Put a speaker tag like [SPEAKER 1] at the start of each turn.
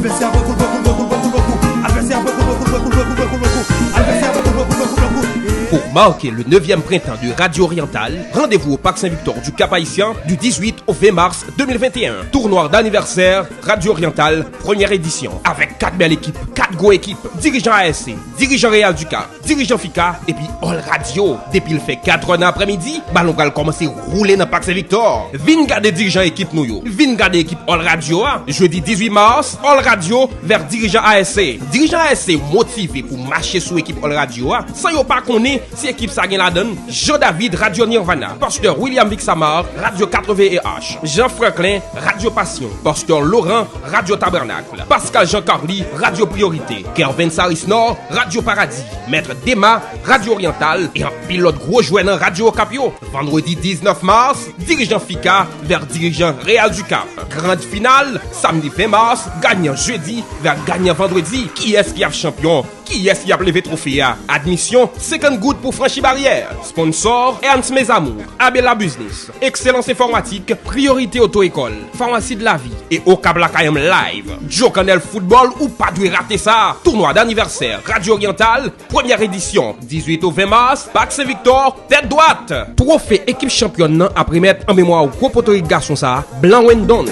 [SPEAKER 1] Adversaire beaucoup. Adversaire beaucoup. Adversaire beaucoup.
[SPEAKER 2] Pour marquer le 9e printemps de Radio Orientale, rendez-vous au Parc Saint-Victor du Cap-Haïtien du 18 au 20 mars 2021. Tournoi d'anniversaire Radio Orientale, première édition. Avec 4 belles équipes, 4 go équipes, dirigeants ASC, dirigeants Real du Cap, dirigeants FICA et puis All Radio. Depuis le fait 4 ans après-midi, ballon va commencer à rouler dans le Parc Saint-Victor. Vin garder dirigeants équipe nous yo. Vin garder équipe All Radio. Jeudi 18 mars, All Radio vers dirigeants ASC. Dirigeants ASC motivés pour marcher sous équipe All Radio. Sans yo pas connaître si équipe ça gagne la donne, Jean-David, Radio Nirvana, Pasteur William Vixamar, Radio 80H, Jean Franklin, Radio Passion, Pasteur Laurent, Radio Tabernacle, Pascal Jean-Carly, Radio Priorité, Kervin Saris Nord, Radio Paradis, Maître Dema, Radio Orientale et un pilote gros joueur dans Radio Capio. Vendredi 19 mars, dirigeant FICA vers dirigeant Real du Cap. Grande finale, samedi 20 mars, gagnant jeudi vers gagnant vendredi. Qui est-ce qui a champion? Qui est-ce qui a levé trophée? Admission 50 gouttes pour franchir barrière. Sponsor Ernst Mesamour, Abela Business, Excellence Informatique, Priorité Auto-École, Pharmacie de la Vie et Okabla KM Live. Joe Canel Football ou pas de rater ça. Tournoi d'anniversaire Radio Orientale, première édition, 18 au 20 mars, Parc Saint-Victor, tête droite. Trophée équipe championne après mettre en mémoire au gros poteau garçon ça, Blanc Wendon.